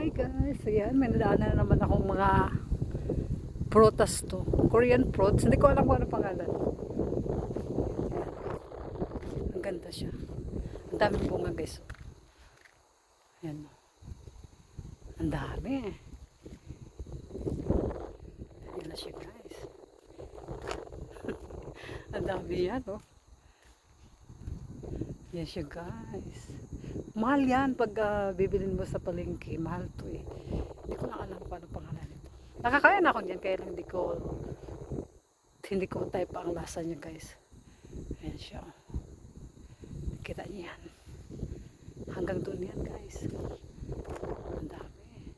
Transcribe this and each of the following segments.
Hi guys, ayan, may nadaanan na naman akong mga prutas to. Korean fruits, hindi ko alam kung ano pangalan. Ayan. Ang ganda siya. Ang dami bunga guys. Ayan. Ang dami. Ayan na siya guys. Ang dami yan oh. Yan siya guys. Mahal yan pag bibilin mo sa palengke. Mahal to eh. Hindi ko na alam kung ano pangalan nito. Nakakaya na ako dyan kaya lang hindi ko type ang lasa niya guys. Ayan siya. Kita niyo yan. Hanggang doon yan guys. Ang dami.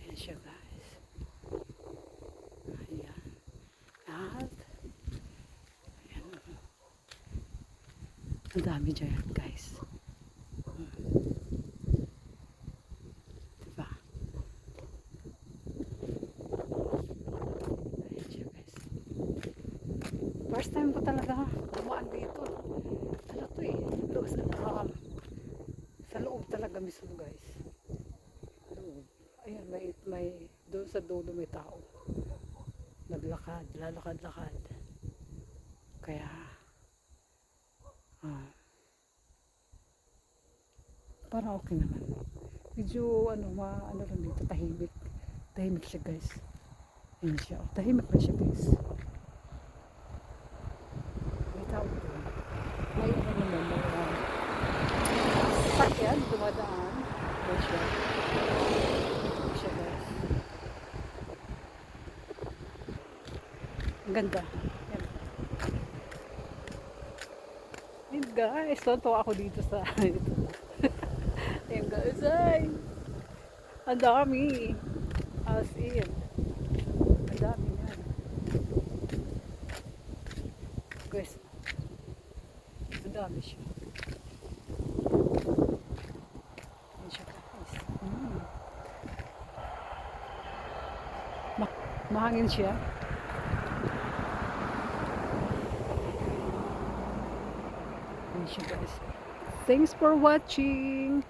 Ayan siya guys. Ayan. At ayan. Ang dami dyan guys. Diba? Ayan siya guys. First time ko talaga dumaan dito. Ano to eh. Sa loob talaga mismo guys. Loob. Ayan, may doon sa dulo may tao. Naglakad, lalakad-lakad. Kaya parang okay naman. Medyo ano lang dito, tahimik. Tahimik siya guys. Ayan siya. Oh, tahimik na siya guys. May tao doon. May ano naman, may sakyan, dumadaan. Ayan siya. Ayan siya guys. Ang ganda. Ayan. Ayan guys, tonto ako dito sa ito. Ayan guys, ay! Ang dami! As in. Ang dami yan. Guys, ang dami siya. Ayan siya guys. Mahangin siya. Ayan siya guys. Thanks for watching!